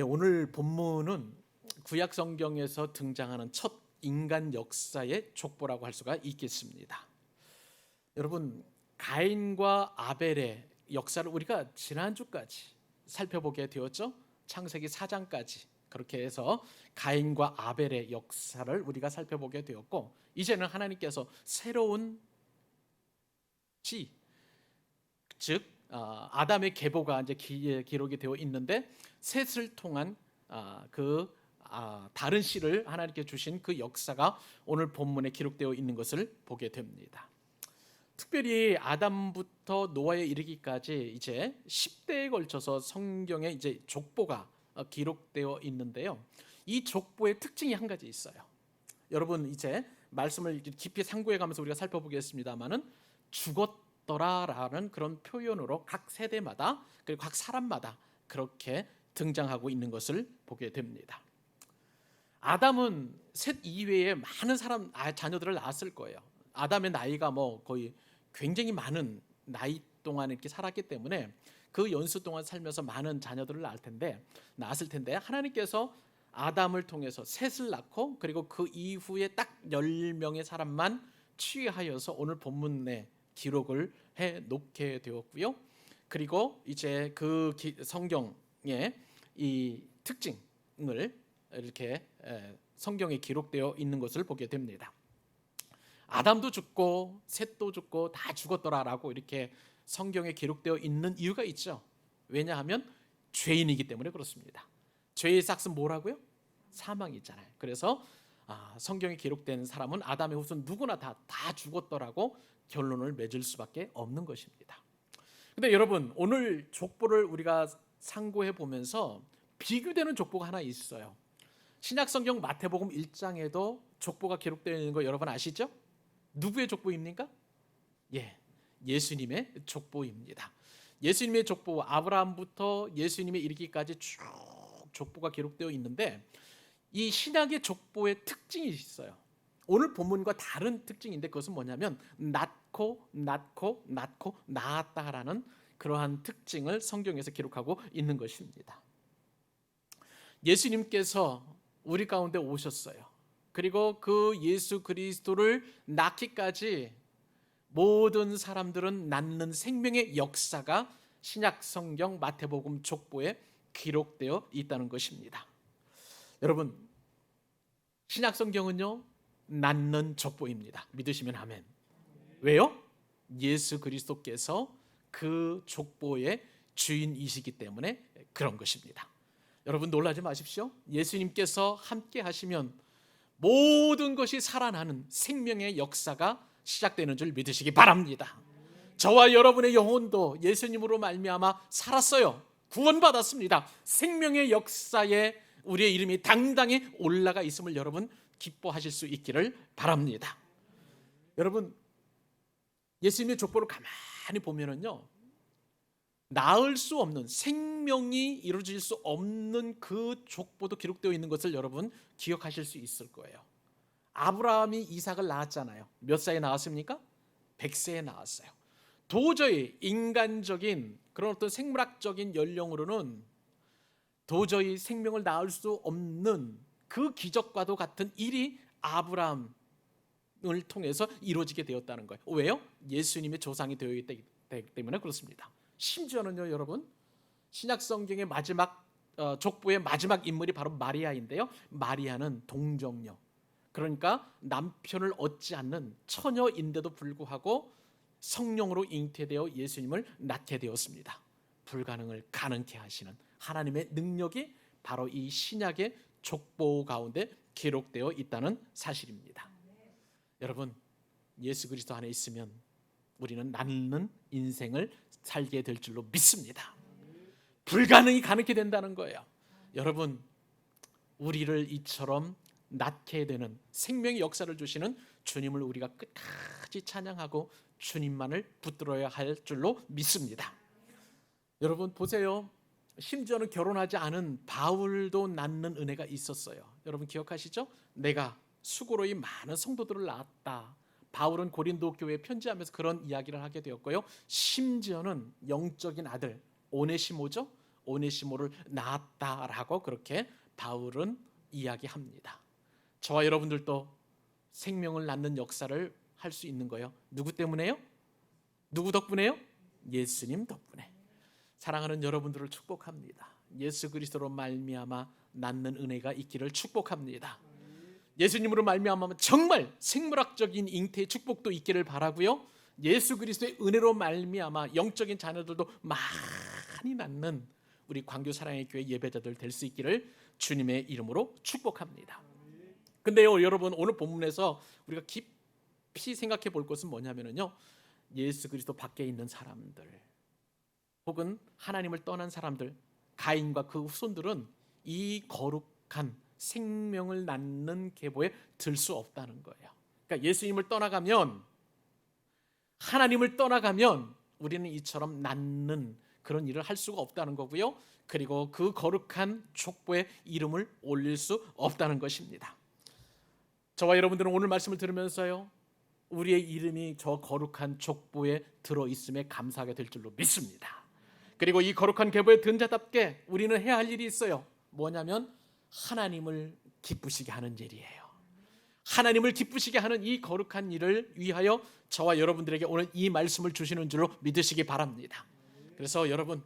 오늘 본문은 구약 성경에서 등장하는 첫 인간 역사의 족보라고 할 수가 있겠습니다. 여러분, 가인과 아벨의 역사를 우리가 지난주까지 살펴보게 되었죠. 창세기 4장까지 그렇게 해서 가인과 아벨의 역사를 우리가 살펴보게 되었고, 이제는 하나님께서 새로운 시, 즉 아담의 계보가 이제 기록이 되어 있는데, 셋을 통한 다른 씨를 하나님께 주신 그 역사가 오늘 본문에 기록되어 있는 것을 보게 됩니다. 특별히 아담부터 노아에 이르기까지 이제 10대에 걸쳐서 성경에 이제 족보가 기록되어 있는데요. 이 족보의 특징이 한 가지 있어요. 여러분, 이제 말씀을 깊이 상고해 가면서 우리가 살펴보겠습니다만은, 죽었더라라는 그런 표현으로 각 세대마다 그리고 각 사람마다 그렇게 등장하고 있는 것을 보게 됩니다. 아담은 셋 이외에 많은 자녀들을 낳았을 거예요. 아담의 나이가 거의 굉장히 많은 나이 동안 이렇게 살았기 때문에 그 연수 동안 살면서 많은 자녀들을 낳았을 텐데 하나님께서 아담을 통해서 셋을 낳고, 그리고 그 이후에 딱 10명의 사람만 취하여서 오늘 본문에 기록을 해 놓게 되었고요. 그리고 이제 그 성경의 이 특징을 이렇게 성경에 기록되어 있는 것을 보게 됩니다. 아담도 죽고 셋도 죽고 다 죽었더라라고 이렇게 성경에 기록되어 있는 이유가 있죠. 왜냐하면 죄인이기 때문에 그렇습니다. 죄의 삭은 뭐라고요? 사망이잖아요. 그래서 성경에 기록된 사람은 아담의 후손 누구나 다 죽었더라고 결론을 맺을 수밖에 없는 것입니다. 근데 여러분, 오늘 족보를 우리가 상고해 보면서 비교되는 족보가 하나 있어요. 신약성경 마태복음 1장에도 족보가 기록되어 있는 거 여러분 아시죠? 누구의 족보입니까? 예수님의 족보입니다. 예수님의 족보, 아브라함부터 예수님의 이르기까지 쭉 족보가 기록되어 있는데, 이 신약의 족보의 특징이 있어요. 오늘 본문과 다른 특징인데, 그것은 뭐냐면 낳고 낳았다라는 그러한 특징을 성경에서 기록하고 있는 것입니다. 예수님께서 우리 가운데 오셨어요. 그리고 그 예수 그리스도를 낳기까지 모든 사람들은 낳는 생명의 역사가 신약 성경 마태복음 족보에 기록되어 있다는 것입니다. 여러분, 신약 성경은요, 낳는 족보입니다. 믿으시면 아멘. 왜요? 예수 그리스도께서 그 족보의 주인이시기 때문에 그런 것입니다. 여러분, 놀라지 마십시오. 예수님께서 함께 하시면 모든 것이 살아나는 생명의 역사가 시작되는 줄 믿으시기 바랍니다. 저와 여러분의 영혼도 예수님으로 말미암아 살았어요. 구원받았습니다. 생명의 역사에 우리의 이름이 당당히 올라가 있음을 여러분 기뻐하실 수 있기를 바랍니다. 여러분, 예수님의 족보를 가만히 보면은요, 낳을 수 없는, 생명이 이루어질 수 없는 그 족보도 기록되어 있는 것을 여러분 기억하실 수 있을 거예요. 아브라함이 이삭을 낳았잖아요. 몇 살에 낳았습니까? 100세에 낳았어요. 도저히 인간적인 그런 어떤 생물학적인 연령으로는 도저히 생명을 낳을 수 없는 그 기적과도 같은 일이 아브라함을 통해서 이루어지게 되었다는 거예요. 왜요? 예수님의 조상이 되어 있기 때문에 그렇습니다. 심지어는요, 여러분, 신약 성경의 마지막 족보의 마지막 인물이 바로 마리아인데요, 마리아는 동정녀, 그러니까 남편을 얻지 않는 처녀인데도 불구하고 성령으로 잉태되어 예수님을 낳게 되었습니다. 불가능을 가능케 하시는 하나님의 능력이 바로 이 신약의 족보 가운데 기록되어 있다는 사실입니다. 여러분, 예수 그리스도 안에 있으면 우리는 낳는 인생을 살게 될 줄로 믿습니다. 불가능이 가능케 된다는 거예요. 여러분, 우리를 이처럼 낳게 되는 생명의 역사를 주시는 주님을 우리가 끝까지 찬양하고 주님만을 붙들어야 할 줄로 믿습니다. 여러분 보세요. 심지어는 결혼하지 않은 바울도 낳는 은혜가 있었어요. 여러분 기억하시죠? 내가 수고로이 많은 성도들을 낳았다. 바울은 고린도 교회에 편지하면서 그런 이야기를 하게 되었고요. 심지어는 영적인 아들 오네시모죠? 오네시모를 낳았다라고 그렇게 바울은 이야기합니다. 저와 여러분들도 생명을 낳는 역사를 할 수 있는 거예요. 누구 때문에요? 누구 덕분에요? 예수님 덕분에. 사랑하는 여러분들을 축복합니다. 예수 그리스도로 말미암아 낳는 은혜가 있기를 축복합니다. 예수님으로 말미암아 정말 생물학적인 잉태의 축복도 있기를 바라고요. 예수 그리스도의 은혜로 말미암아 영적인 자녀들도 많이 낳는 우리 광교 사랑의 교회 예배자들 될 수 있기를 주님의 이름으로 축복합니다. 근데요, 여러분, 오늘 본문에서 우리가 깊이 생각해 볼 것은 뭐냐면요, 예수 그리스도 밖에 있는 사람들 혹은 하나님을 떠난 사람들, 가인과 그 후손들은 이 거룩한 생명을 낳는 계보에 들 수 없다는 거예요. 그러니까 예수님을 떠나가면, 하나님을 떠나가면 우리는 이처럼 낳는 그런 일을 할 수가 없다는 거고요. 그리고 그 거룩한 족보에 이름을 올릴 수 없다는 것입니다. 저와 여러분들은 오늘 말씀을 들으면서요, 우리의 이름이 저 거룩한 족보에 들어있음에 감사하게 될 줄로 믿습니다. 그리고 이 거룩한 계보에 든 자답게 우리는 해야 할 일이 있어요. 뭐냐면 하나님을 기쁘시게 하는 일이에요. 하나님을 기쁘시게 하는 이 거룩한 일을 위하여 저와 여러분들에게 오늘 이 말씀을 주시는 줄로 믿으시기 바랍니다. 그래서 여러분,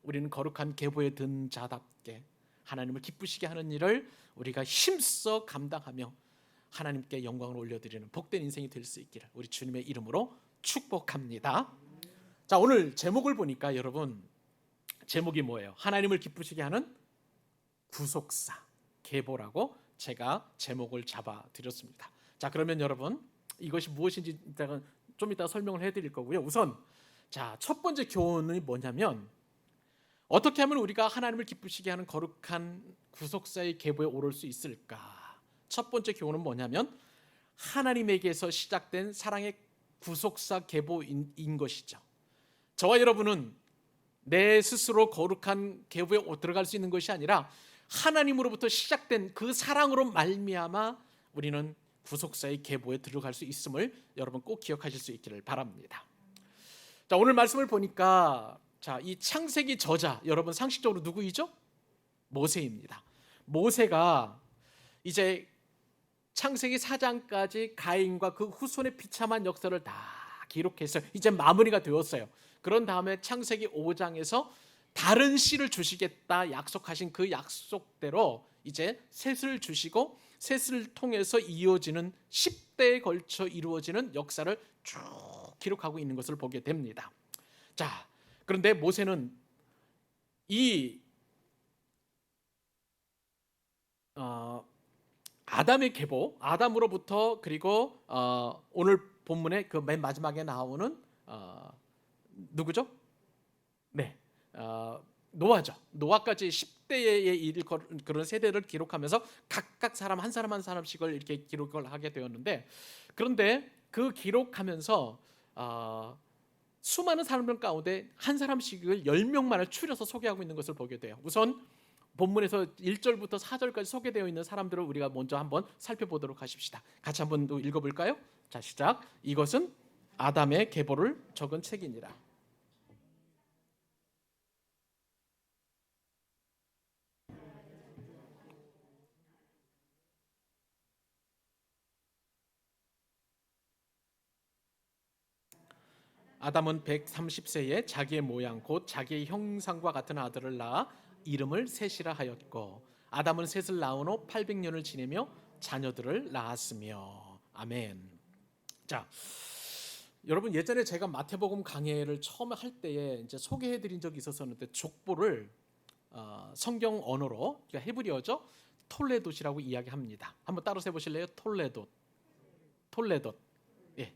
우리는 거룩한 계보에 든 자답게 하나님을 기쁘시게 하는 일을 우리가 힘써 감당하며 하나님께 영광을 올려드리는 복된 인생이 될 수 있기를 우리 주님의 이름으로 축복합니다. 자, 오늘 제목을 보니까 여러분, 제목이 뭐예요? 하나님을 기쁘시게 하는 구속사 계보라고 제가 제목을 잡아드렸습니다. 자, 그러면 여러분, 이것이 무엇인지 좀 이따 설명을 해드릴 거고요. 우선 자, 첫 번째 교훈이 뭐냐면, 어떻게 하면 우리가 하나님을 기쁘시게 하는 거룩한 구속사의 계보에 오를 수 있을까? 첫 번째 교훈은 뭐냐면 하나님에게서 시작된 사랑의 구속사 계보인 것이죠. 저와 여러분은 내 스스로 거룩한 계보에 들어갈 수 있는 것이 아니라 하나님으로부터 시작된 그 사랑으로 말미암아 우리는 구속사의 계보에 들어갈 수 있음을 여러분 꼭 기억하실 수 있기를 바랍니다. 자, 오늘 말씀을 보니까 자, 이 창세기 저자 여러분 상식적으로 누구이죠? 모세입니다. 모세가 이제 창세기 4장까지 가인과 그 후손의 비참한 역사를 다 기록해서 이제 마무리가 되었어요. 그런 다음에 창세기 5장에서 다른 씨를 주시겠다 약속하신 그 약속대로 이제 셋을 주시고 셋을 통해서 이어지는 10대에 걸쳐 이루어지는 역사를 쭉 기록하고 있는 것을 보게 됩니다. 자, 그런데 모세는 이 아담의 계보, 아담으로부터 그리고 오늘 본문의 그 맨 마지막에 나오는 누구죠? 네, 노아죠. 노아까지 10대의 그런 세대를 기록하면서 각각 사람 한 사람씩을 이렇게 기록을 하게 되었는데, 그런데 그 기록하면서 수많은 사람들 가운데 한 사람씩을 10명만을 추려서 소개하고 있는 것을 보게 돼요. 우선 본문에서 1절부터 4절까지 소개되어 있는 사람들을 우리가 먼저 한번 살펴보도록 하십시다. 같이 한번 또 읽어볼까요? 자, 시작. 이것은 아담의 계보를 적은 책이니라. 아담은 130세에 자기의 모양 곧 자기의 형상과 같은 아들을 낳아 이름을 셋이라 하였고, 아담은 셋을 낳은 후 800년을 지내며 자녀들을 낳았으며. 아멘. 자, 여러분, 예전에 제가 마태복음 강해를 처음 할 때에 이제 소개해드린 적이 있었는데, 족보를 성경 언어로, 그러니까 헤브리어죠, 톨레돗이라고 이야기합니다. 한번 따로 세보실래요? 톨레돗. 예.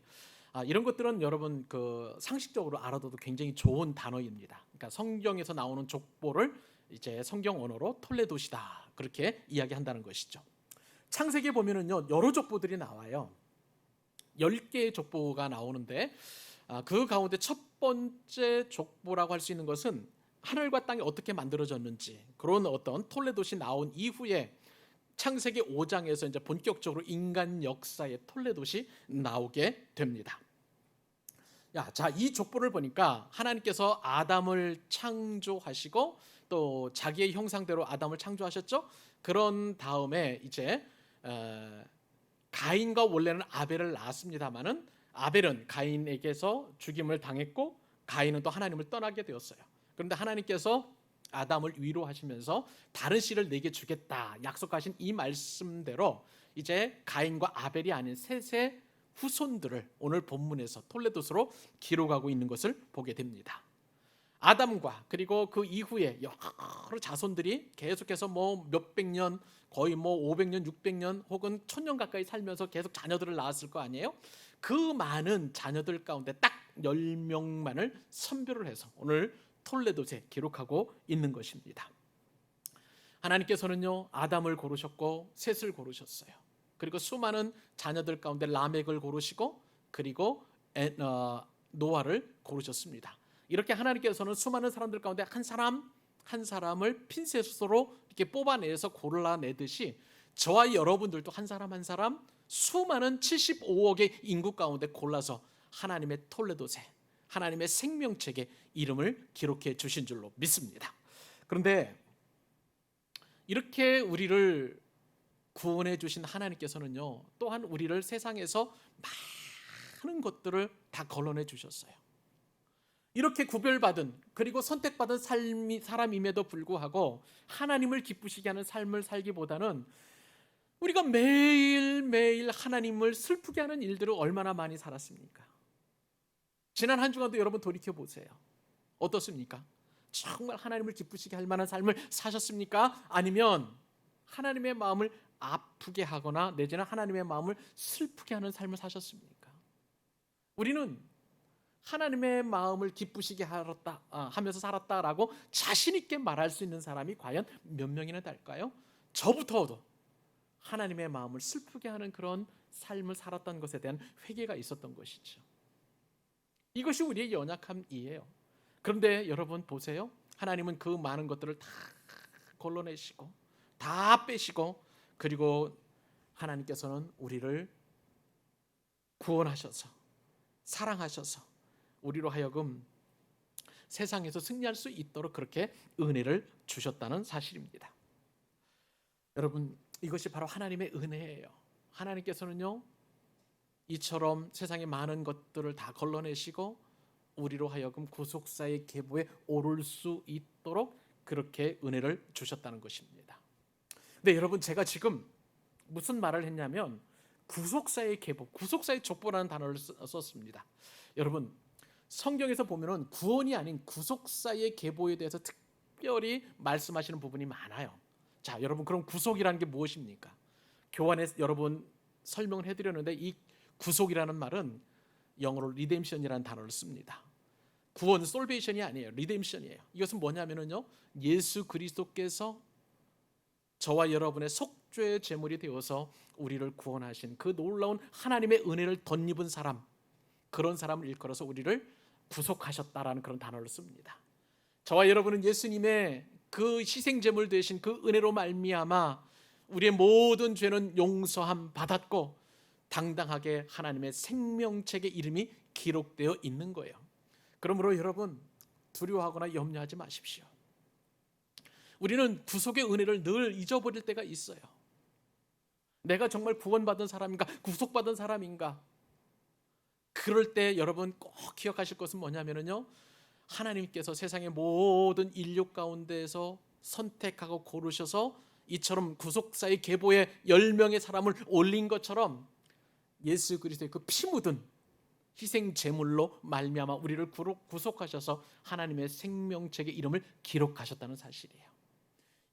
이런 것들은 여러분 그 상식적으로 알아둬도 굉장히 좋은 단어입니다. 그러니까 성경에서 나오는 족보를 이제 성경 언어로 톨레돗이다 그렇게 이야기한다는 것이죠. 창세기에 보면은요, 여러 족보들이 나와요. 10개의 족보가 나오는데 그 가운데 첫 번째 족보라고 할 수 있는 것은 하늘과 땅이 어떻게 만들어졌는지, 그런 어떤 톨레돗이 나온 이후에 창세기 5장에서 이제 본격적으로 인간 역사의 톨레돗이 나오게 됩니다. 자, 이 족보를 보니까 하나님께서 아담을 창조하시고 또 자기의 형상대로 아담을 창조하셨죠. 그런 다음에 이제 가인과 원래는 아벨을 낳았습니다마는 아벨은 가인에게서 죽임을 당했고 가인은 또 하나님을 떠나게 되었어요. 그런데 하나님께서 아담을 위로하시면서 다른 씨를 내게 주겠다 약속하신 이 말씀대로 이제 가인과 아벨이 아닌 셋의 후손들을 오늘 본문에서 톨레도스로 기록하고 있는 것을 보게 됩니다. 아담과 그리고 그 이후에 여러 자손들이 계속해서 뭐 몇백 년, 거의 뭐 500년, 600년 혹은 1000년 가까이 살면서 계속 자녀들을 낳았을 거 아니에요? 그 많은 자녀들 가운데 딱 10명만을 선별을 해서 오늘 톨레도스에 기록하고 있는 것입니다. 하나님께서는요 아담을 고르셨고 셋을 고르셨어요. 그리고 수많은 자녀들 가운데 라멕을 고르시고 그리고 노아를 고르셨습니다. 이렇게 하나님께서는 수많은 사람들 가운데 한 사람 한 사람을 핀셋으로 이렇게 뽑아내서 골라내듯이 저와 여러분들도 한 사람 한 사람 수많은 75억의 인구 가운데 골라서 하나님의 톨레도세, 하나님의 생명책에 이름을 기록해 주신 줄로 믿습니다. 그런데 이렇게 우리를 구원해 주신 하나님께서는요 또한 우리를 세상에서 많은 것들을 다 걸러내 주셨어요. 이렇게 구별받은 그리고 선택받은 사람임에도 불구하고 하나님을 기쁘시게 하는 삶을 살기보다는 우리가 매일매일 하나님을 슬프게 하는 일들을 얼마나 많이 살았습니까? 지난 한 주간도 여러분 돌이켜보세요. 어떻습니까? 정말 하나님을 기쁘시게 할 만한 삶을 사셨습니까? 아니면 하나님의 마음을 아프게 하거나 내지는 하나님의 마음을 슬프게 하는 삶을 사셨습니까? 우리는 하나님의 마음을 기쁘시게 하면서 살았다라고 자신 있게 말할 수 있는 사람이 과연 몇 명이나 될까요? 저부터도 하나님의 마음을 슬프게 하는 그런 삶을 살았던 것에 대한 회개가 있었던 것이죠. 이것이 우리의 연약함이에요. 그런데 여러분 보세요. 하나님은 그 많은 것들을 다 걸러내시고 다 빼시고 그리고 하나님께서는 우리를 구원하셔서 사랑하셔서 우리로 하여금 세상에서 승리할 수 있도록 그렇게 은혜를 주셨다는 사실입니다. 여러분 이것이 바로 하나님의 은혜예요. 하나님께서는요 이처럼 세상의 많은 것들을 다 걸러내시고 우리로 하여금 구속사의 계보에 오를 수 있도록 그렇게 은혜를 주셨다는 것입니다. 근데 여러분 제가 지금 무슨 말을 했냐면 구속사의 계보, 구속사의 족보라는 단어를 썼습니다. 여러분 성경에서 보면은 구원이 아닌 구속사의 계보에 대해서 특별히 말씀하시는 부분이 많아요. 자, 여러분 그럼 구속이라는 게 무엇입니까? 교환에 여러분 설명을 해드렸는데 이 구속이라는 말은 영어로 리뎀션이라는 단어를 씁니다. 구원, 솔베이션이 아니에요. 리뎀션이에요. 이것은 뭐냐면은요, 예수 그리스도께서 저와 여러분의 속죄의 제물이 되어서 우리를 구원하신 그 놀라운 하나님의 은혜를 덧입은 사람, 그런 사람을 일컬어서 우리를 구속하셨다라는 그런 단어를 씁니다. 저와 여러분은 예수님의 그 희생 제물 되신 그 은혜로 말미암아 우리의 모든 죄는 용서함 받았고 당당하게 하나님의 생명책의 이름이 기록되어 있는 거예요. 그러므로 여러분 두려워하거나 염려하지 마십시오. 우리는 구속의 은혜를 늘 잊어버릴 때가 있어요. 내가 정말 구원받은 사람인가? 구속받은 사람인가? 그럴 때 여러분 꼭 기억하실 것은 뭐냐면요, 하나님께서 세상의 모든 인류 가운데에서 선택하고 고르셔서 이처럼 구속사의 계보에 10명의 사람을 올린 것처럼 예수 그리스도의 그 피 묻은 희생 제물로 말미암아 우리를 구속하셔서 하나님의 생명책의 이름을 기록하셨다는 사실이에요.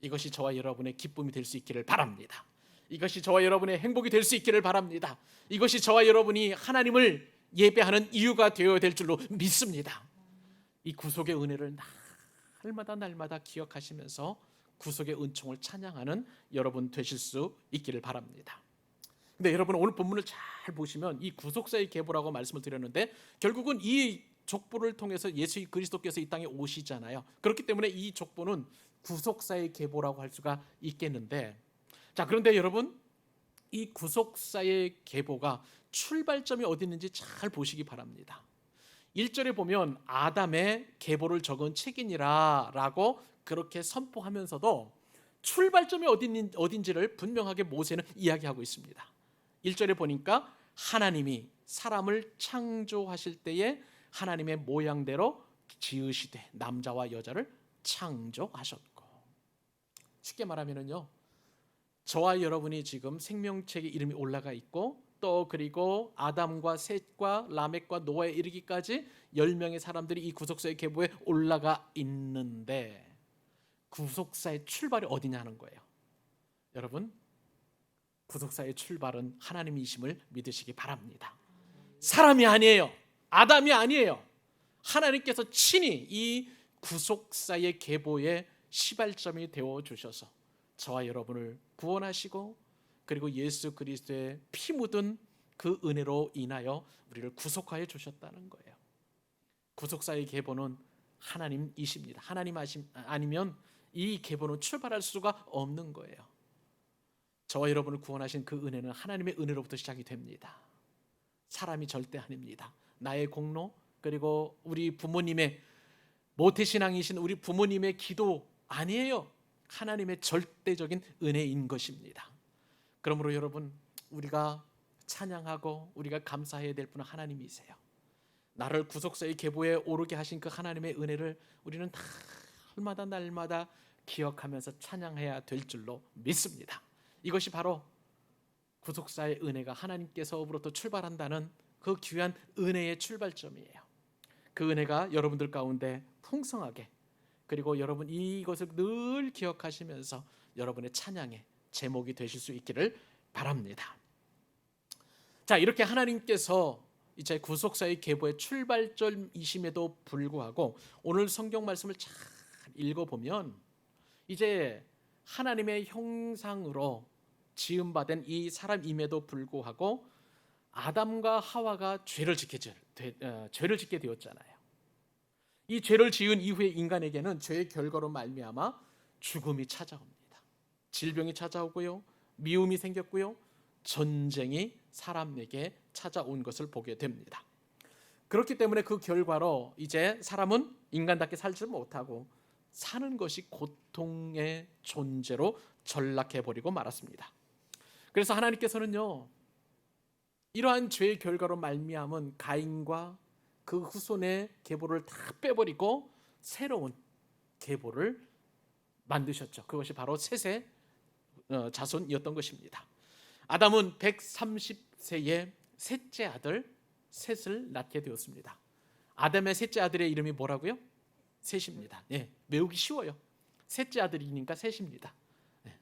이것이 저와 여러분의 기쁨이 될 수 있기를 바랍니다. 이것이 저와 여러분의 행복이 될 수 있기를 바랍니다. 이것이 저와 여러분이 하나님을 예배하는 이유가 되어야 될 줄로 믿습니다. 이 구속의 은혜를 날마다 기억하시면서 구속의 은총을 찬양하는 여러분 되실 수 있기를 바랍니다. 근데 여러분 오늘 본문을 잘 보시면 이 구속사의 계보라고 말씀을 드렸는데 결국은 이 족보를 통해서 예수 그리스도께서 이 땅에 오시잖아요. 그렇기 때문에 이 족보는 구속사의 계보라고 할 수가 있겠는데, 자 그런데 여러분 이 구속사의 계보가 출발점이 어디 있는지 잘 보시기 바랍니다. 1절에 보면 아담의 계보를 적은 책이니라 라고 그렇게 선포하면서도 출발점이 어딘지를 분명하게 모세는 이야기하고 있습니다. 1절에 보니까 하나님이 사람을 창조하실 때에 하나님의 모양대로 지으시되 남자와 여자를 창조하셨고, 쉽게 말하면요, 저와 여러분이 지금 생명책에 이름이 올라가 있고, 또 그리고 아담과 셋과 라멕과 노아에 이르기까지 10명의 사람들이 이 구속사의 계보에 올라가 있는데, 구속사의 출발이 어디냐는 거예요. 여러분, 구속사의 출발은 하나님이심을 믿으시기 바랍니다. 사람이 아니에요. 아담이 아니에요. 하나님께서 친히 이 구속사의 계보의 시발점이 되어 주셔서 저와 여러분을 구원하시고, 그리고 예수 그리스도의 피 묻은 그 은혜로 인하여 우리를 구속하여 주셨다는 거예요. 구속사의 계보는 하나님이십니다. 하나님 아니면 이 계보는 출발할 수가 없는 거예요. 저와 여러분을 구원하신 그 은혜는 하나님의 은혜로부터 시작이 됩니다. 사람이 절대 아닙니다. 나의 공로, 그리고 우리 부모님의 모태신앙이신 우리 부모님의 기도 아니에요. 하나님의 절대적인 은혜인 것입니다. 그러므로 여러분, 우리가 찬양하고 우리가 감사해야 될 분은 하나님이세요. 나를 구속사의 계보에 오르게 하신 그 하나님의 은혜를 우리는 날마다 기억하면서 찬양해야 될 줄로 믿습니다. 이것이 바로 구속사의 은혜가 하나님께서로부터 출발한다는 그 귀한 은혜의 출발점이에요. 그 은혜가 여러분들 가운데 풍성하게, 그리고 여러분 이것을 늘 기억하시면서 여러분의 찬양의 제목이 되실 수 있기를 바랍니다. 자, 이렇게 하나님께서 이제 구속사의 계보의 출발점이심에도 불구하고 오늘 성경 말씀을 잘 읽어보면 이제 하나님의 형상으로 지음받은 이 사람임에도 불구하고 아담과 하와가 죄를 짓게 되었잖아요. 이 죄를 지은 이후에 인간에게는 죄의 결과로 말미암아 죽음이 찾아옵니다. 질병이 찾아오고요, 미움이 생겼고요, 전쟁이 사람에게 찾아온 것을 보게 됩니다. 그렇기 때문에 그 결과로 이제 사람은 인간답게 살지 못하고 사는 것이 고통의 존재로 전락해버리고 말았습니다. 그래서 하나님께서는요, 이러한 죄의 결과로 말미암은 가인과 그 후손의 계보를 다 빼버리고 새로운 계보를 만드셨죠. 그것이 바로 셋의 자손이었던 것입니다. 아담은 130세에 셋째 아들 셋을 낳게 되었습니다. 아담의 셋째 아들의 이름이 뭐라고요? 셋입니다. 예, 외우기 쉬워요. 셋째 아들이니까 셋입니다. 예,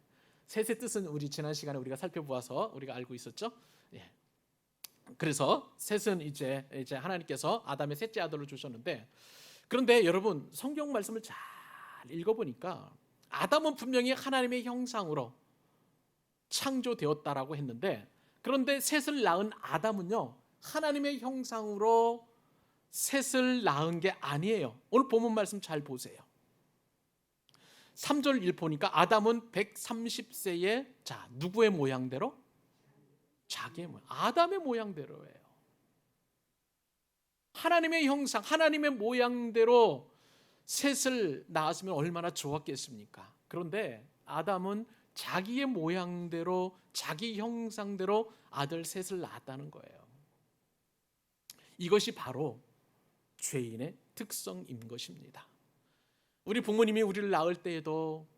셋의 뜻은 우리 지난 시간에 우리가 살펴보아서 우리가 알고 있었죠. 예. 그래서 셋은 이제 하나님께서 아담의 셋째 아들을 주셨는데, 그런데 여러분 성경 말씀을 잘 읽어보니까 아담은 분명히 하나님의 형상으로 창조되었다라고 했는데, 그런데 셋을 낳은 아담은요, 하나님의 형상으로 셋을 낳은 게 아니에요. 오늘 본문 말씀 잘 보세요. 3절 1 보니까 아담은 130세에 자, 누구의 모양대로? 자기의 모양, 아담의 모양대로예요. 하나님의 형상, 하나님의 모양대로 셋을 낳았으면 얼마나 좋았겠습니까? 그런데 아담은 자기의 모양대로, 자기 형상대로 아들 셋을 낳았다는 거예요. 이것이 바로 죄인의 특성인 것입니다. 우리 부모님이 우리를 낳을 때에도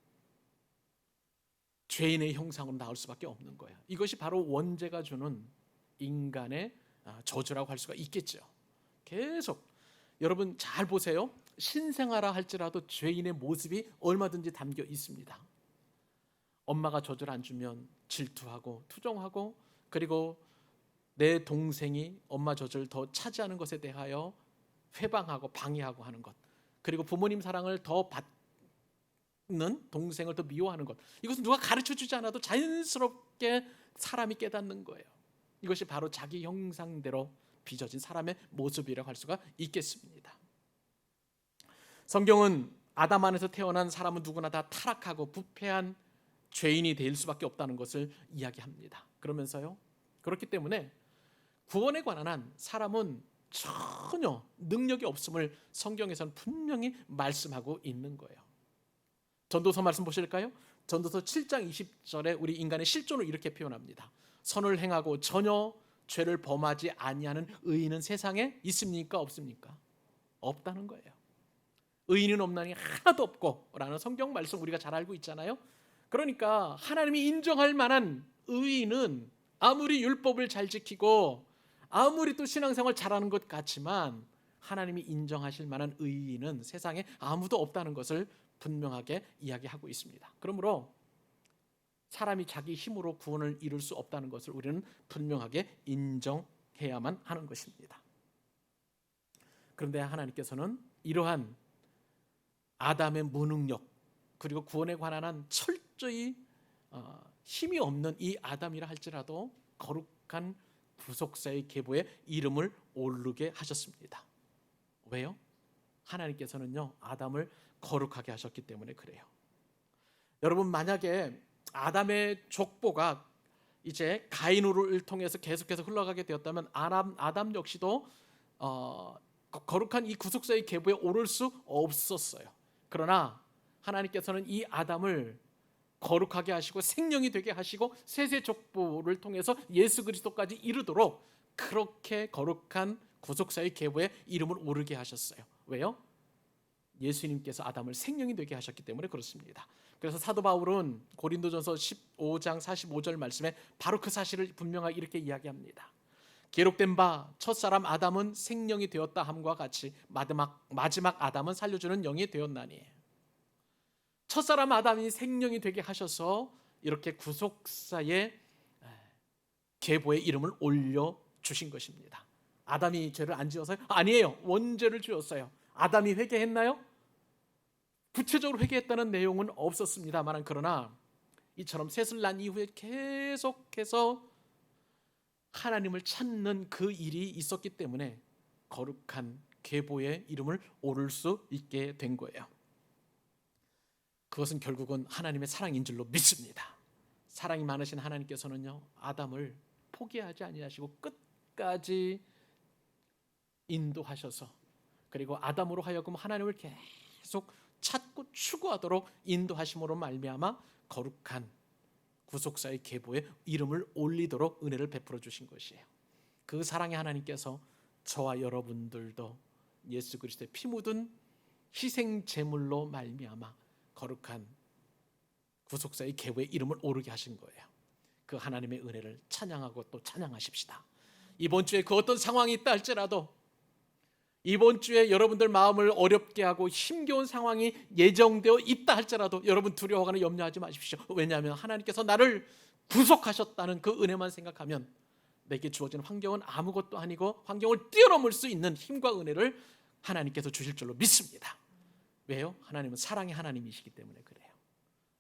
죄인의 형상으로 낳을 수밖에 없는 거예요. 이것이 바로 원죄가 주는 인간의 저주라고 할 수가 있겠죠. 계속 여러분 잘 보세요. 신생아라 할지라도 죄인의 모습이 얼마든지 담겨 있습니다. 엄마가 저주를 안 주면 질투하고 투정하고, 그리고 내 동생이 엄마 저주를 더 차지하는 것에 대하여 회방하고 방해하고 하는 것, 그리고 부모님 사랑을 더 받는 동생을 더 미워하는 것, 이것은 누가 가르쳐주지 않아도 자연스럽게 사람이 깨닫는 거예요. 이것이 바로 자기 형상대로 빚어진 사람의 모습이라고 할 수가 있겠습니다. 성경은 아담 안에서 태어난 사람은 누구나 다 타락하고 부패한 죄인이 될 수밖에 없다는 것을 이야기합니다. 그러면서요, 그렇기 때문에 구원에 관한 한 사람은 전혀 능력이 없음을 성경에서는 분명히 말씀하고 있는 거예요. 전도서 말씀 보실까요? 전도서 7장 20절에 우리 인간의 실존을 이렇게 표현합니다. 선을 행하고 전혀 죄를 범하지 아니하는 의인은 세상에 있습니까? 없습니까? 없다는 거예요. 의인은 없나니 하나도 없고 라는 성경 말씀 우리가 잘 알고 있잖아요. 그러니까 하나님이 인정할 만한 의인은 아무리 율법을 잘 지키고 아무리 또 신앙생활 잘하는 것 같지만 하나님이 인정하실 만한 의인은 세상에 아무도 없다는 것을 분명하게 이야기하고 있습니다. 그러므로 사람이 자기 힘으로 구원을 이룰 수 없다는 것을 우리는 분명하게 인정해야만 하는 것입니다. 그런데 하나님께서는 이러한 아담의 무능력 그리고 구원에 관한 한 철저히 힘이 없는 이 아담이라 할지라도 거룩한 구속사의 계보에 이름을 오르게 하셨습니다. 왜요? 하나님께서는요 아담을 거룩하게 하셨기 때문에 그래요. 여러분 만약에 아담의 족보가 이제 가인으로를 통해서 계속해서 흘러가게 되었다면 아담 역시도 거룩한 이 구속사의 계보에 오를 수 없었어요. 그러나 하나님께서는 이 아담을 거룩하게 하시고 생명이 되게 하시고 셋의 족보를 통해서 예수 그리스도까지 이르도록 그렇게 거룩한 구속사의 계보에 이름을 오르게 하셨어요. 왜요? 예수님께서 아담을 생명이 되게 하셨기 때문에 그렇습니다. 그래서 사도 바울은 고린도전서 15장 45절 말씀에 바로 그 사실을 분명하게 이렇게 이야기합니다. 기록된 바 첫사람 아담은 생명이 되었다 함과 같이 마지막 아담은 살려주는 영이 되었나니. 첫사람 아담이 생명이 되게 하셔서 이렇게 구속사의 계보에 이름을 올려주신 것입니다. 아담이 죄를 안 지어서요? 아니에요. 원죄를 지었어요. 아담이 회개했나요? 구체적으로 회개했다는 내용은 없었습니다만 그러나 이처럼 셋을 낳은 이후에 계속해서 하나님을 찾는 그 일이 있었기 때문에 거룩한 계보의 이름을 오를 수 있게 된 거예요. 그것은 결국은 하나님의 사랑인 줄로 믿습니다. 사랑이 많으신 하나님께서는요 아담을 포기하지 아니하시고 끝까지 인도하셔서 그리고 아담으로 하여금 하나님을 계속 찾고 추구하도록 인도하심으로 말미암아 거룩한 구속사의 계보에 이름을 올리도록 은혜를 베풀어 주신 것이에요. 그 사랑의 하나님께서 저와 여러분들도 예수 그리스도의 피 묻은 희생 제물로 말미암아 거룩한 구속사의 계보에 이름을 오르게 하신 거예요. 그 하나님의 은혜를 찬양하고 또 찬양하십시다. 이번 주에 그 어떤 상황이 있다 할지라도 이번 주에 여러분들 마음을 어렵게 하고 힘겨운 상황이 예정되어 있다 할지라도 여러분 두려워하거나 염려하지 마십시오. 왜냐하면 하나님께서 나를 구속하셨다는 그 은혜만 생각하면 내게 주어진 환경은 아무것도 아니고 환경을 뛰어넘을 수 있는 힘과 은혜를 하나님께서 주실 줄로 믿습니다. 왜요? 하나님은 사랑의 하나님이시기 때문에 그래요.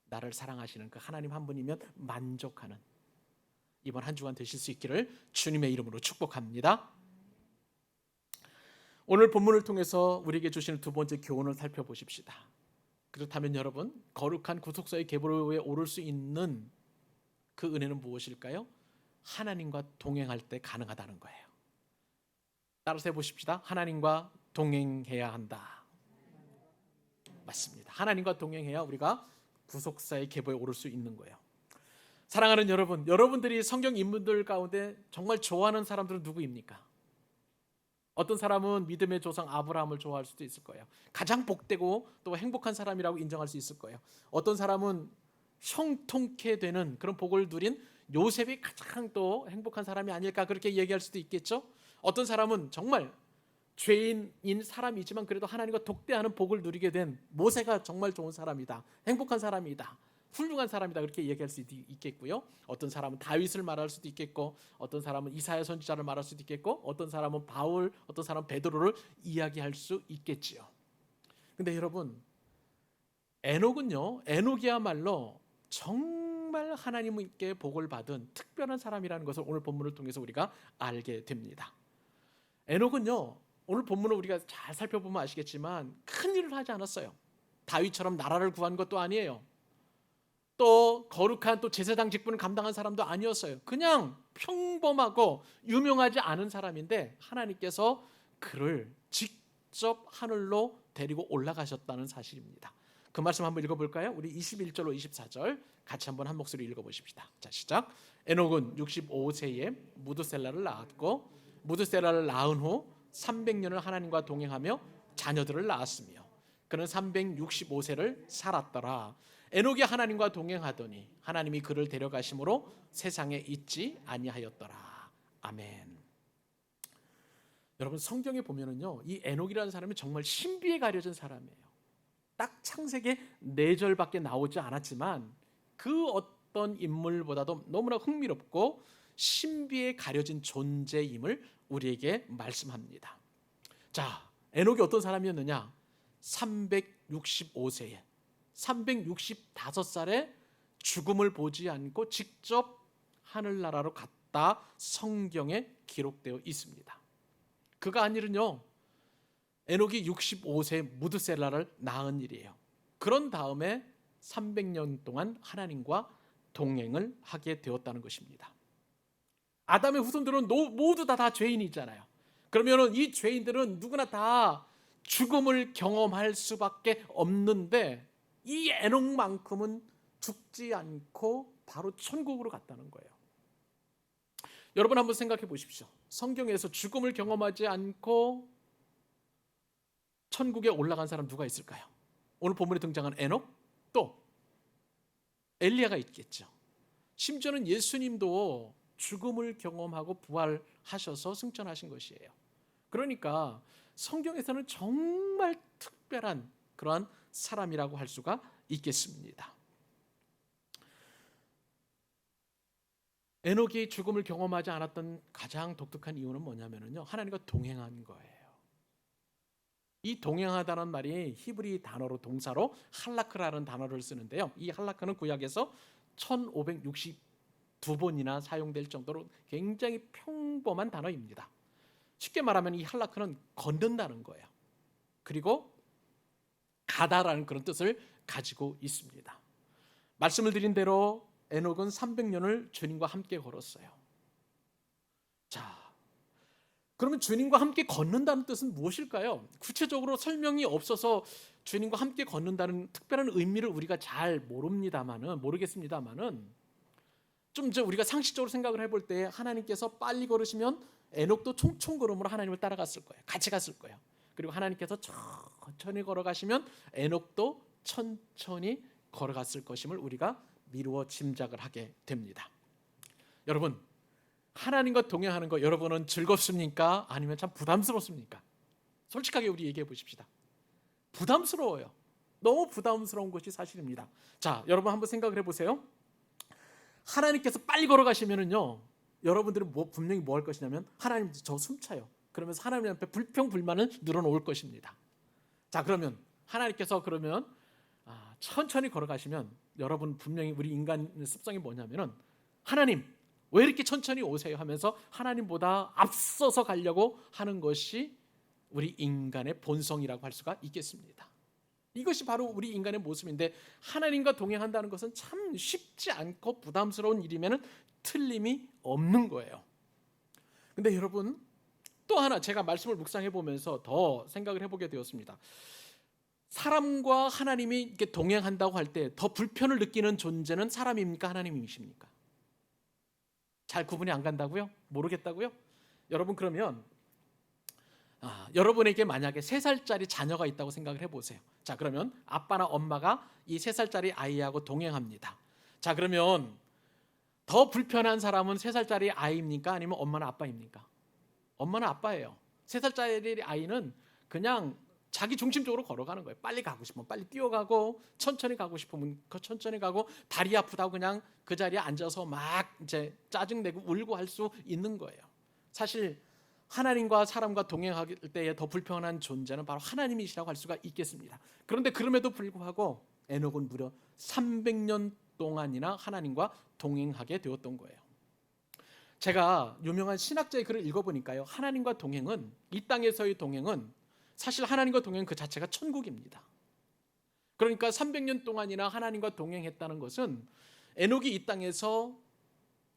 나를 사랑하시는 그 하나님 한 분이면 만족하는 이번 한 주간 되실 수 있기를 주님의 이름으로 축복합니다. 오늘 본문을 통해서 우리에게 주시는 두 번째 교훈을 살펴보십시다. 그렇다면 여러분 거룩한 구속사의 계보에 오를 수 있는 그 은혜는 무엇일까요? 하나님과 동행할 때 가능하다는 거예요. 따라서 해보십시다. 하나님과 동행해야 한다. 맞습니다. 하나님과 동행해야 우리가 구속사의 계보에 오를 수 있는 거예요. 사랑하는 여러분, 여러분들이 성경 인물들 가운데 정말 좋아하는 사람들은 누구입니까? 어떤 사람은 믿음의 조상 아브라함을 좋아할 수도 있을 거예요. 가장 복되고 또 행복한 사람이라고 인정할 수 있을 거예요. 어떤 사람은 형통케 되는 그런 복을 누린 요셉이 가장 또 행복한 사람이 아닐까 그렇게 얘기할 수도 있겠죠. 어떤 사람은 정말 죄인인 사람이지만 그래도 하나님과 독대하는 복을 누리게 된 모세가 정말 좋은 사람이다, 행복한 사람이다, 훌륭한 사람이다 그렇게 얘기할 수도 있겠고요. 어떤 사람은 다윗을 말할 수도 있겠고 어떤 사람은 이사야 선지자를 말할 수도 있겠고 어떤 사람은 바울, 어떤 사람은 베드로를 이야기할 수 있겠지요. 근데 여러분 에녹이야말로 정말 하나님께 복을 받은 특별한 사람이라는 것을 오늘 본문을 통해서 우리가 알게 됩니다. 에녹은요 오늘 본문을 우리가 잘 살펴보면 아시겠지만 큰 일을 하지 않았어요. 다윗처럼 나라를 구한 것도 아니에요. 또 거룩한 또 제사장 직분을 감당한 사람도 아니었어요. 그냥 평범하고 유명하지 않은 사람인데 하나님께서 그를 직접 하늘로 데리고 올라가셨다는 사실입니다. 그 말씀 한번 읽어볼까요? 우리 21절로 24절 같이 한번 한 목소리 읽어보십시다. 자, 시작. 에녹은 65세에 무드셀라를 낳았고 무드셀라를 낳은 후 300년을 하나님과 동행하며 자녀들을 낳았으며 그는 365세를 살았더라. 에녹이 하나님과 동행하더니 하나님이 그를 데려가심으로 세상에 있지 아니하였더라. 아멘. 여러분, 성경에 보면은요, 이 에녹이라는 사람이 정말 신비에 가려진 사람이에요. 딱 창세기 4절밖에 나오지 않았지만 그 어떤 인물보다도 너무나 흥미롭고 신비에 가려진 존재임을 우리에게 말씀합니다. 자, 에녹이 어떤 사람이었느냐? 365세에 365살에 죽음을 보지 않고 직접 하늘나라로 갔다 성경에 기록되어 있습니다. 그가 한 일은요, 에녹이 65세 무드셀라를 낳은 일이에요. 그런 다음에 300년 동안 하나님과 동행을 하게 되었다는 것입니다. 아담의 후손들은 모두 다 죄인이잖아요. 그러면 이 죄인들은 누구나 다 죽음을 경험할 수밖에 없는데 이 에녹만큼은 죽지 않고 바로 천국으로 갔다는 거예요. 여러분 한번 생각해 보십시오. 성경에서 죽음을 경험하지 않고 천국에 올라간 사람 누가 있을까요? 오늘 본문에 등장한 에녹, 또 엘리야가 있겠죠. 심지어는 예수님도 죽음을 경험하고 부활하셔서 승천하신 것이에요. 그러니까 성경에서는 정말 특별한 그러한 사람이라고 할 수가 있겠습니다. 에녹이 죽음을 경험하지 않았던 가장 독특한 이유는 뭐냐면요, 하나님과 동행한 거예요. 이 동행하다는 말이 히브리 단어로 동사로 할라크라는 단어를 쓰는데요. 이 할라크는 구약에서 1562번이나 사용될 정도로 굉장히 평범한 단어입니다. 쉽게 말하면 이 할라크는 걷는다는 거예요. 그리고 가다라는 그런 뜻을 가지고 있습니다. 말씀을 드린 대로 에녹은 300년을 주님과 함께 걸었어요. 자, 그러면 주님과 함께 걷는다는 뜻은 무엇일까요? 구체적으로 설명이 없어서 주님과 함께 걷는다는 특별한 의미를 우리가 잘 모르겠습니다만은 좀 이제 우리가 상식적으로 생각을 해볼 때 하나님께서 빨리 걸으시면 에녹도 총총 걸음으로 하나님을 따라갔을 거예요. 같이 갔을 거예요. 그리고 하나님께서 천천히 걸어가시면 에녹도 천천히 걸어갔을 것임을 우리가 미루어 짐작을 하게 됩니다. 여러분, 하나님과 동행하는 거 여러분은 즐겁습니까? 아니면 참 부담스럽습니까? 솔직하게 우리 얘기해 보십시다. 부담스러워요. 너무 부담스러운 것이 사실입니다. 자, 여러분 한번 생각을 해보세요. 하나님께서 빨리 걸어가시면은요, 여러분들은 분명히 뭐 할 것이냐면 하나님 저 숨차요. 그러면서 하나님 앞에 불평불만을 늘어놓을 것입니다. 자, 그러면 하나님께서 그러면 천천히 걸어가시면 여러분 분명히 우리 인간의 습성이 뭐냐면은 하나님 왜 이렇게 천천히 오세요 하면서 하나님보다 앞서서 가려고 하는 것이 우리 인간의 본성이라고 할 수가 있겠습니다. 이것이 바로 우리 인간의 모습인데 하나님과 동행한다는 것은 참 쉽지 않고 부담스러운 일이면 틀림이 없는 거예요. 근데 여러분 또 하나 제가 말씀을 묵상해 보면서 더 생각을 해보게 되었습니다. 사람과 하나님이 이렇게 동행한다고 할 때 더 불편을 느끼는 존재는 사람입니까? 하나님이십니까? 잘 구분이 안 간다고요? 모르겠다고요? 여러분 그러면 여러분에게 만약에 3살짜리 자녀가 있다고 생각을 해보세요. 자, 그러면 아빠나 엄마가 이 3살짜리 아이하고 동행합니다. 자, 그러면 더 불편한 사람은 3살짜리 아이입니까? 아니면 엄마나 아빠입니까? 엄마나 아빠예요. 3살짜리 아이는 그냥 자기 중심적으로 걸어가는 거예요. 빨리 가고 싶으면 빨리 뛰어가고, 천천히 가고 싶으면 천천히 가고, 다리 아프다고 그냥 그 자리에 앉아서 막 이제 짜증내고 울고 할 수 있는 거예요. 사실 하나님과 사람과 동행할 때에 더 불편한 존재는 바로 하나님이시라고 할 수가 있겠습니다. 그런데 그럼에도 불구하고 에녹은 무려 300년 동안이나 하나님과 동행하게 되었던 거예요. 제가 유명한 신학자의 글을 읽어보니까요, 하나님과 동행은, 이 땅에서의 동행은 사실 하나님과 동행 그 자체가 천국입니다. 그러니까 300년 동안이나 하나님과 동행했다는 것은 에녹이 이 땅에서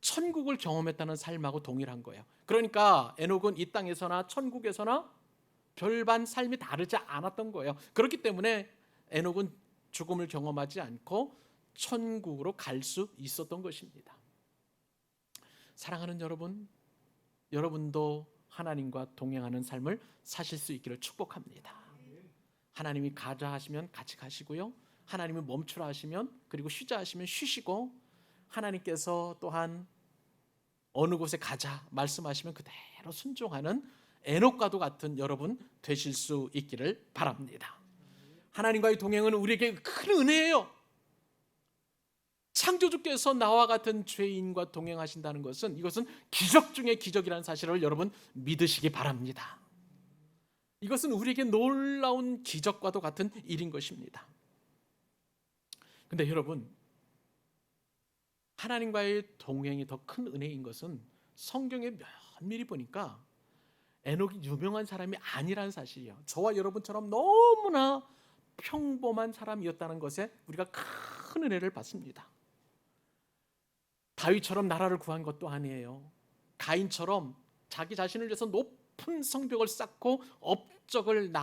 천국을 경험했다는 삶하고 동일한 거예요. 그러니까 에녹은 이 땅에서나 천국에서나 별반 삶이 다르지 않았던 거예요. 그렇기 때문에 에녹은 죽음을 경험하지 않고 천국으로 갈 수 있었던 것입니다. 사랑하는 여러분, 여러분도 하나님과 동행하는 삶을 사실 수 있기를 축복합니다. 하나님이 가자 하시면 같이 가시고요, 하나님이 멈추라 하시면, 그리고 쉬자 하시면 쉬시고, 하나님께서 또한 어느 곳에 가자 말씀하시면 그대로 순종하는 에녹과도 같은 여러분 되실 수 있기를 바랍니다. 하나님과의 동행은 우리에게 큰 은혜예요. 창조주께서 나와 같은 죄인과 동행하신다는 것은, 이것은 기적 중의 기적이라는 사실을 여러분 믿으시기 바랍니다. 이것은 우리에게 놀라운 기적과도 같은 일인 것입니다. 근데 여러분, 하나님과의 동행이 더 큰 은혜인 것은 성경에 면밀히 보니까 에녹이 유명한 사람이 아니라는 사실이에요. 저와 여러분처럼 너무나 평범한 사람이었다는 것에 우리가 큰 은혜를 받습니다. 다윗처럼 나라를 구한 것도 아니에요. 가인처럼 자기 자신을 위해서 높은 성벽을 쌓고 업적을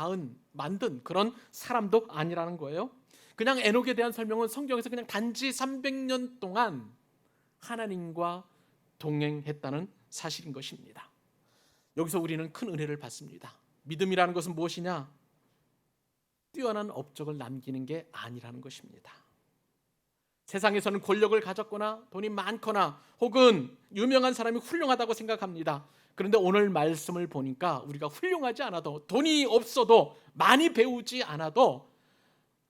만든 그런 사람도 아니라는 거예요. 그냥 에녹에 대한 설명은 성경에서 그냥 단지 300년 동안 하나님과 동행했다는 사실인 것입니다. 여기서 우리는 큰 은혜를 받습니다. 믿음이라는 것은 무엇이냐? 뛰어난 업적을 남기는 게 아니라는 것입니다. 세상에서는 권력을 가졌거나 돈이 많거나 혹은 유명한 사람이 훌륭하다고 생각합니다. 그런데 오늘 말씀을 보니까 우리가 훌륭하지 않아도, 돈이 없어도, 많이 배우지 않아도,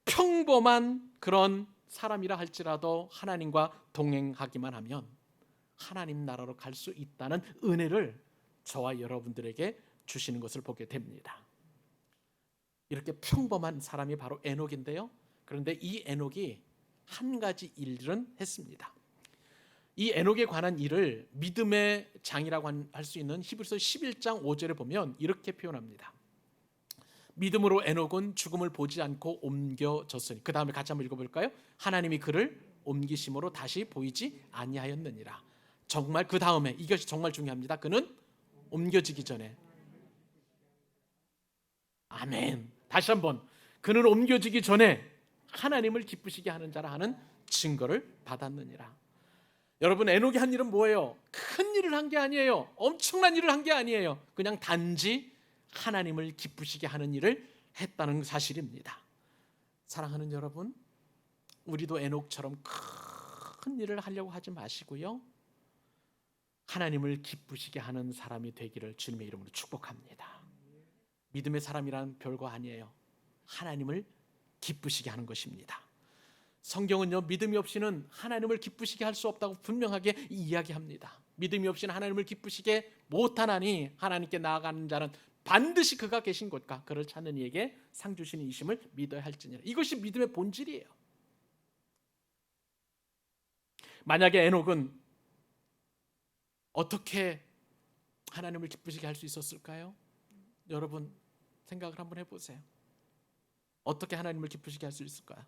평범한 그런 사람이라 할지라도 하나님과 동행하기만 하면 하나님 나라로 갈 수 있다는 은혜를 저와 여러분들에게 주시는 것을 보게 됩니다. 이렇게 평범한 사람이 바로 에녹인데요, 그런데 이 에녹이 한 가지 일은 했습니다. 이 에녹에 관한 일을 믿음의 장이라고 할 수 있는 히브리서 11장 5절에 보면 이렇게 표현합니다. 믿음으로 에녹은 죽음을 보지 않고 옮겨졌으니, 그 다음에 같이 한번 읽어볼까요? 하나님이 그를 옮기심으로 다시 보이지 아니하였느니라. 정말 그 다음에, 이것이 정말 중요합니다. 그는 옮겨지기 전에, 아멘. 다시 한번, 그는 옮겨지기 전에 하나님을 기쁘시게 하는 자라 하는 증거를 받았느니라. 여러분, 에녹이 한 일은 뭐예요? 큰 일을 한 게 아니에요. 엄청난 일을 한 게 아니에요. 그냥 단지 하나님을 기쁘시게 하는 일을 했다는 사실입니다. 사랑하는 여러분, 우리도 에녹처럼 큰 일을 하려고 하지 마시고요, 하나님을 기쁘시게 하는 사람이 되기를 주님의 이름으로 축복합니다. 믿음의 사람이란 별거 아니에요. 하나님을 기쁘시게 하는 것입니다. 성경은요, 믿음이 없이는 하나님을 기쁘시게 할 수 없다고 분명하게 이야기합니다. 믿음이 없이는 하나님을 기쁘시게 못하나니 하나님께 나아가는 자는 반드시 그가 계신 곳과 그를 찾는 이에게 상 주시는 이심을 믿어야 할지니라. 이것이 믿음의 본질이에요. 만약에 에녹은 어떻게 하나님을 기쁘시게 할 수 있었을까요? 여러분 생각을 한번 해보세요. 어떻게 하나님을 기쁘시게 할 수 있을까요?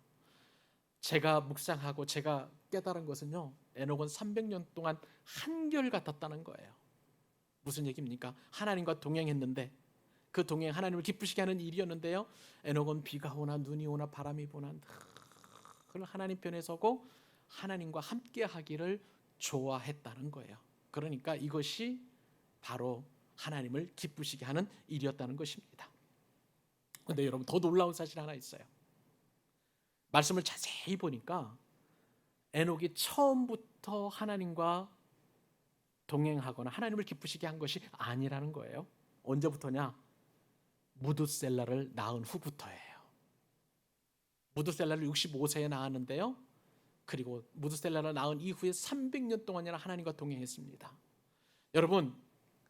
제가 묵상하고 제가 깨달은 것은요, 에녹은 300년 동안 한결같았다는 거예요. 무슨 얘기입니까? 하나님과 동행했는데, 그 동행 하나님을 기쁘시게 하는 일이었는데요, 에녹은 비가 오나 눈이 오나 바람이 부나 늘 하나님 편에 서고 하나님과 함께 하기를 좋아했다는 거예요. 그러니까 이것이 바로 하나님을 기쁘시게 하는 일이었다는 것입니다. 그런데 여러분, 더 놀라운 사실 하나 있어요. 말씀을 자세히 보니까 에녹이 처음부터 하나님과 동행하거나 하나님을 기쁘시게 한 것이 아니라는 거예요. 언제부터냐? 무드셀라를 낳은 후부터예요. 무드셀라를 65세에 낳았는데요, 그리고 무드셀라를 낳은 이후에 300년 동안이나 하나님과 동행했습니다. 여러분,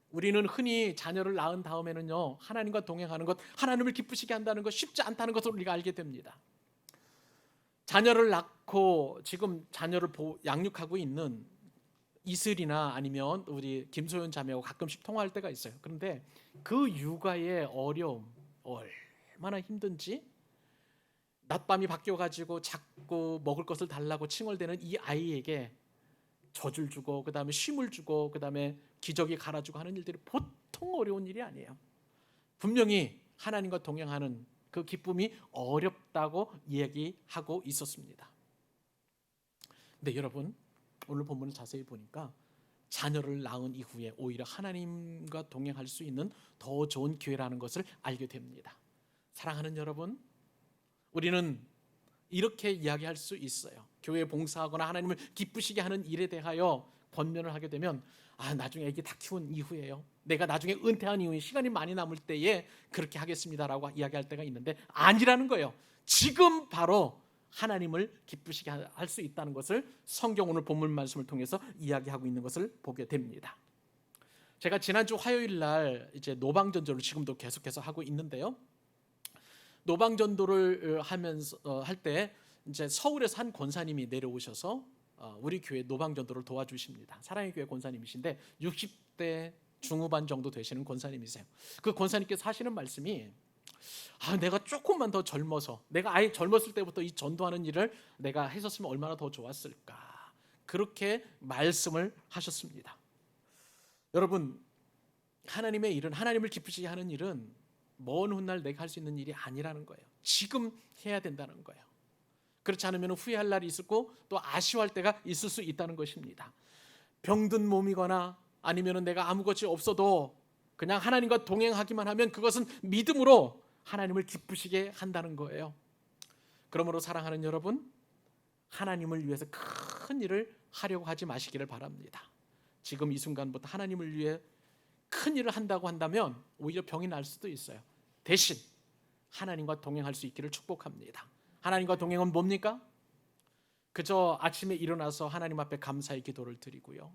우리는 흔히 자녀를 낳은 다음에는요, 하나님과 동행하는 것, 하나님을 기쁘시게 한다는 것 쉽지 않다는 것을 우리가 알게 됩니다. 자녀를 낳고 지금 자녀를 양육하고 있는 이슬이나 아니면 우리 김소연 자매하고 가끔씩 통화할 때가 있어요. 그런데 그 육아의 어려움, 얼마나 힘든지, 낮밤이 바뀌어가지고 자꾸 먹을 것을 달라고 칭얼대는 이 아이에게 젖을 주고, 그 다음에 쉼을 주고, 그 다음에 기저귀 갈아주고 하는 일들이 보통 어려운 일이 아니에요. 분명히 하나님과 동행하는 그 기쁨이 어렵다고 이야기하고 있었습니다. 근데 여러분, 오늘 본문을 자세히 보니까 자녀를 낳은 이후에 오히려 하나님과 동행할 수 있는 더 좋은 기회라는 것을 알게 됩니다. 사랑하는 여러분, 우리는 이렇게 이야기할 수 있어요. 교회에 봉사하거나 하나님을 기쁘시게 하는 일에 대하여 권면을 하게 되면 나중에 애기 다 키운 이후에요, 내가 나중에 은퇴한 이후에 시간이 많이 남을 때에 그렇게 하겠습니다라고 이야기할 때가 있는데, 아니라는 거예요. 지금 바로 하나님을 기쁘시게 할 수 있다는 것을 성경 오늘 본문 말씀을 통해서 이야기하고 있는 것을 보게 됩니다. 제가 지난주 화요일 날 이제 노방전도를 지금도 계속해서 하고 있는데요. 노방전도를 하면서 할 때 이제 서울에서 한 권사님이 내려오셔서 우리 교회 노방전도를 도와주십니다. 사랑의 교회 권사님이신데 60대 중후반 정도 되시는 권사님이세요. 그 권사님께서 하시는 말씀이 내가 조금만 더 젊어서, 내가 아예 젊었을 때부터 이 전도하는 일을 내가 했었으면 얼마나 더 좋았을까, 그렇게 말씀을 하셨습니다. 여러분, 하나님의 일은, 하나님을 기쁘시게 하는 일은 먼 훗날 내가 할 수 있는 일이 아니라는 거예요. 지금 해야 된다는 거예요. 그렇지 않으면 후회할 날이 있고 또 아쉬워할 때가 있을 수 있다는 것입니다. 병든 몸이거나 아니면 내가 아무것이 없어도 그냥 하나님과 동행하기만 하면 그것은 믿음으로 하나님을 기쁘시게 한다는 거예요. 그러므로 사랑하는 여러분, 하나님을 위해서 큰 일을 하려고 하지 마시기를 바랍니다. 지금 이 순간부터 하나님을 위해 큰 일을 한다고 한다면 오히려 병이 날 수도 있어요. 대신 하나님과 동행할 수 있기를 축복합니다. 하나님과 동행은 뭡니까? 그저 아침에 일어나서 하나님 앞에 감사의 기도를 드리고요,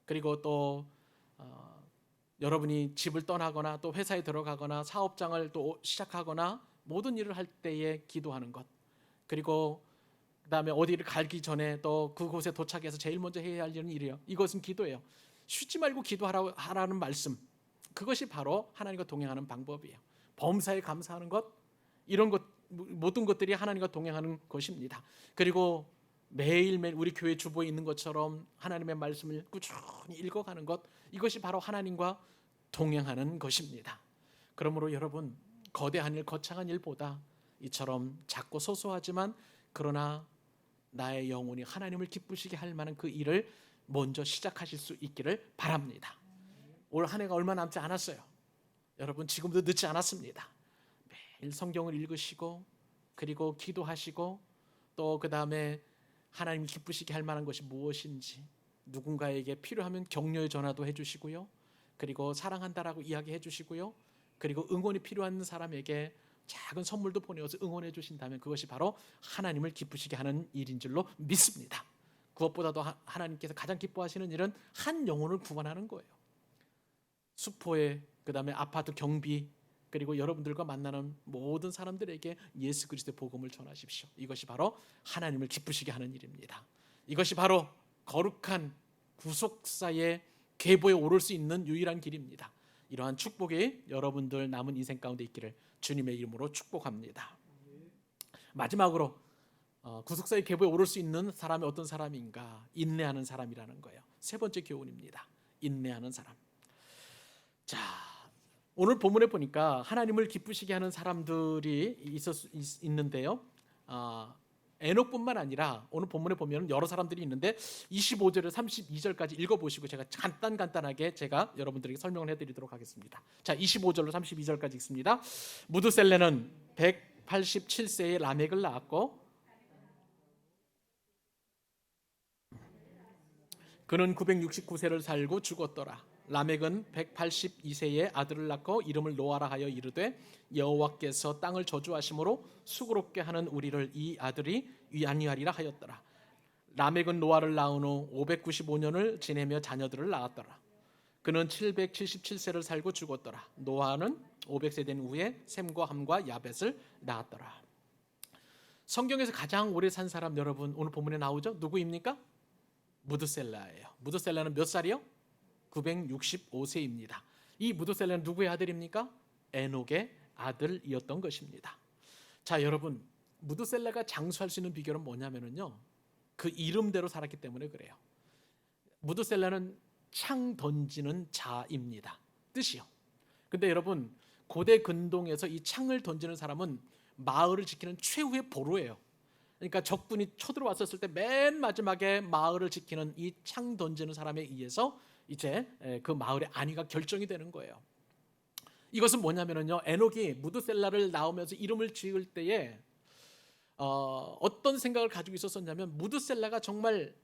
그리고 또 여러분이 집을 떠나거나 또 회사에 들어가거나 사업장을 또 시작하거나 모든 일을 할 때에 기도하는 것, 그리고 그다음에 어디를 가기 전에 또 그곳에 도착해서 제일 먼저 해야 할 일은 일이에요. 이것은 기도예요. 쉬지 말고 기도하라는 말씀, 그것이 바로 하나님과 동행하는 방법이에요. 범사에 감사하는 것, 이런 것, 모든 것들이 하나님과 동행하는 것입니다. 그리고 매일매일 우리 교회 주보에 있는 것처럼 하나님의 말씀을 꾸준히 읽어가는 것, 이것이 바로 하나님과 동행하는 것입니다. 그러므로 여러분, 거대한 일, 거창한 일보다 이처럼 작고 소소하지만 그러나 나의 영혼이 하나님을 기쁘시게 할 만한 그 일을 먼저 시작하실 수 있기를 바랍니다. 올 한 해가 얼마 남지 않았어요. 여러분, 지금도 늦지 않았습니다. 매일 성경을 읽으시고 그리고 기도하시고 또 그 다음에 하나님 기쁘시게 할 만한 것이 무엇인지 누군가에게 필요하면 격려의 전화도 해주시고요, 그리고 사랑한다라고 이야기해 주시고요, 그리고 응원이 필요한 사람에게 작은 선물도 보내어서 응원해 주신다면 그것이 바로 하나님을 기쁘시게 하는 일인 줄로 믿습니다. 그것보다도 하나님께서 가장 기뻐하시는 일은 한 영혼을 구원하는 거예요. 수포에, 그 다음에 아파트 경비, 그리고 여러분들과 만나는 모든 사람들에게 예수 그리스도의 복음을 전하십시오. 이것이 바로 하나님을 기쁘시게 하는 일입니다. 이것이 바로 거룩한 구속사의 계보에 오를 수 있는 유일한 길입니다. 이러한 축복이 여러분들 남은 인생 가운데 있기를 주님의 이름으로 축복합니다. 마지막으로 구속사의 계보에 오를 수 있는 사람이 어떤 사람인가? 인내하는 사람이라는 거예요. 세 번째 교훈입니다. 인내하는 사람. 자, 오늘 본문에 보니까 하나님을 기쁘시게 하는 사람들이 있는데요. 에녹뿐만 아니라 오늘 본문에 보면 여러 사람들이 있는데 25절에서 32절까지 읽어보시고 제가 간단하게 제가 여러분들에게 설명을 해드리도록 하겠습니다. 자, 25절로 32절까지 읽습니다. 무드셀레는 187세에 라멕을 낳았고 그는 969세를 살고 죽었더라. 라멕은 182세에 아들을 낳고 이름을 노아라 하여 이르되 여호와께서 땅을 저주하심으로 수고롭게 하는 우리를 이 아들이 위안하리라 하였더라. 라멕은 노아를 낳은 후 595년을 지내며 자녀들을 낳았더라. 그는 777세를 살고 죽었더라. 노아는 500세 된 후에 셈과 함과 야벳을 낳았더라. 성경에서 가장 오래 산 사람 여러분 오늘 본문에 나오죠? 누구입니까? 무드셀라예요. 무드셀라는 몇 살이요? 965세입니다. 이 무드셀라는 누구의 아들입니까? 에녹의 아들이었던 것입니다. 자, 여러분, 무드셀라가 장수할 수 있는 비결은 뭐냐면요, 그 이름대로 살았기 때문에 그래요. 무드셀라는 창 던지는 자입니다. 뜻이요. 근데 여러분, 고대 근동에서 이 창을 던지는 사람은 마을을 지키는 최후의 보루예요. 그러니까 적군이 쳐들어왔었을 때 맨 마지막에 마을을 지키는 이 창 던지는 사람에 의해서 이제 그 마을의 안위가 결정이 되는 거예요. 이것은 뭐냐면요, 에녹이 무드셀라를 낳으면서 이름을 지을 때에 어떤 생각을 가지고 있었었냐면, 무드셀라가 정말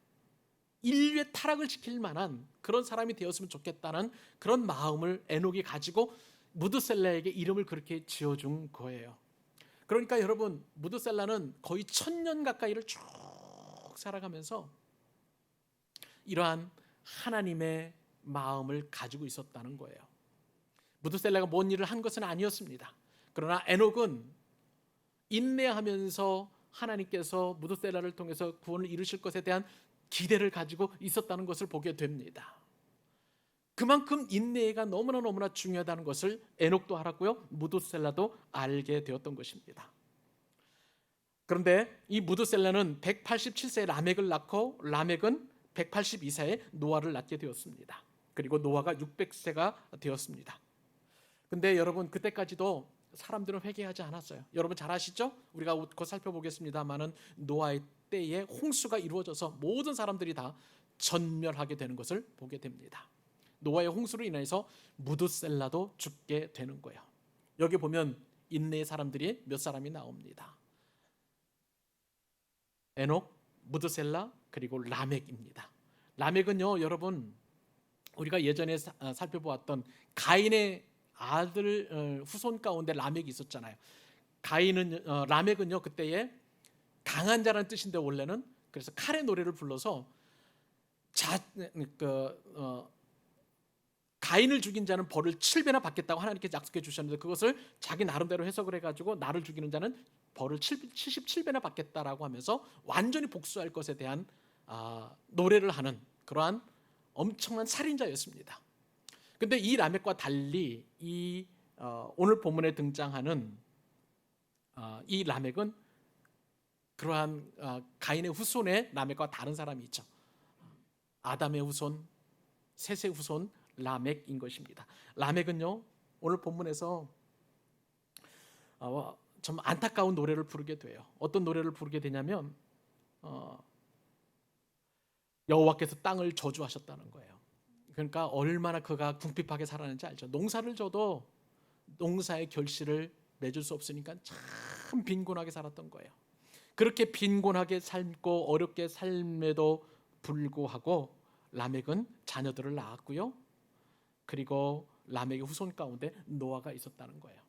인류의 타락을 지킬 만한 그런 사람이 되었으면 좋겠다는 그런 마음을 에녹이 가지고 무드셀라에게 이름을 그렇게 지어준 거예요. 그러니까 여러분, 무드셀라는 거의 1000년 가까이를 쭉 살아가면서 이러한 하나님의 마음을 가지고 있었다는 거예요. 무드셀라가 뭔 일을 한 것은 아니었습니다. 그러나 에녹은 인내하면서 하나님께서 무드셀라를 통해서 구원을 이루실 것에 대한 기대를 가지고 있었다는 것을 보게 됩니다. 그만큼 인내가 너무나 중요하다는 것을 에녹도 알았고요, 무드셀라도 알게 되었던 것입니다. 그런데 이 무드셀라는 187세에 라멕을 낳고, 라멕은 182세에 노아를 낳게 되었습니다. 그리고 노아가 600세가 되었습니다. 근데 여러분, 그때까지도 사람들은 회개하지 않았어요. 여러분 잘 아시죠? 우리가 곧 살펴보겠습니다만은 노아의 때에 홍수가 이루어져서 모든 사람들이 다 전멸하게 되는 것을 보게 됩니다. 노아의 홍수로 인해서 무드셀라도 죽게 되는 거예요. 여기 보면 인내의 사람들이 몇 사람이 나옵니다. 에녹, 무드셀라, 그리고 라멕입니다. 라멕은요, 여러분, 우리가 예전에 살펴보았던 가인의 아들 후손 가운데 라멕이 있었잖아요. 라멕은요, 그때에 강한 자라는 뜻인데, 원래는 그래서 칼의 노래를 불러서 가인을 죽인 자는 벌을 7배나 받겠다고 하나님께 약속해 주셨는데, 그것을 자기 나름대로 해석을 해가지고 나를 죽이는 자는 벌을 77배나 받겠다라고 하면서 완전히 복수할 것에 대한 노래를 하는 그러한 엄청난 살인자였습니다. 근데 이 라멕과 달리 오늘 본문에 등장하는 이 라멕은 그러한 가인의 후손의 라멕과 다른 사람이 있죠. 아담의 후손, 셋의 후손 라멕인 것입니다. 라멕은요, 오늘 본문에서 좀 안타까운 노래를 부르게 돼요. 어떤 노래를 부르게 되냐면, 여호와께서 땅을 저주하셨다는 거예요. 그러니까 얼마나 그가 궁핍하게 살았는지 알죠. 농사를 져도 농사의 결실을 맺을 수 없으니까 참 빈곤하게 살았던 거예요. 그렇게 빈곤하게 살고 어렵게 삶에도 불구하고 라멕은 자녀들을 낳았고요, 그리고 라멕의 후손 가운데 노아가 있었다는 거예요.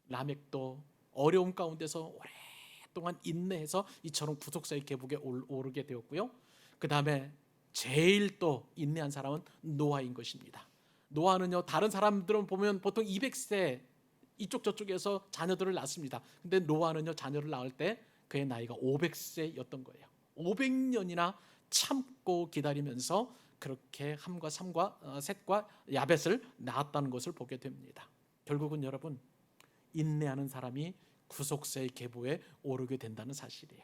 라멕도 어려움 가운데서 오랫동안 인내해서 이처럼 구속사의 계복에 오르게 되었고요, 그 다음에 제일 또 인내한 사람은 노아인 것입니다. 노아는요, 다른 사람들은 보면 보통 200세 이쪽 저쪽에서 자녀들을 낳습니다. 근데 노아는요, 자녀를 낳을 때 그의 나이가 500세였던 거예요. 500년이나 참고 기다리면서 그렇게 함과 삼과 셋과 야벳을 낳았다는 것을 보게 됩니다. 결국은 여러분, 인내하는 사람이 구속사의 계보에 오르게 된다는 사실이에요.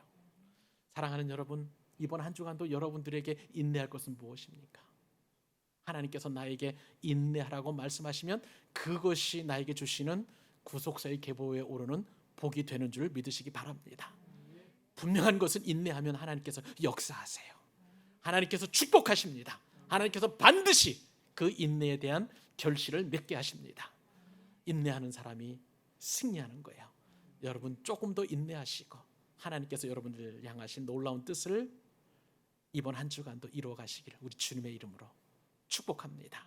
사랑하는 여러분, 이번 한 주간도 여러분들에게 인내할 것은 무엇입니까? 하나님께서 나에게 인내하라고 말씀하시면 그것이 나에게 주시는 구속사의 계보에 오르는 복이 되는 줄 믿으시기 바랍니다. 분명한 것은 인내하면 하나님께서 역사하세요. 하나님께서 축복하십니다. 하나님께서 반드시 그 인내에 대한 결실을 맺게 하십니다. 인내하는 사람이 승리하는 거예요. 여러분, 조금 더 인내하시고 하나님께서 여러분들을 향하신 놀라운 뜻을 이번 한 주간도 이루어 가시기를 우리 주님의 이름으로 축복합니다.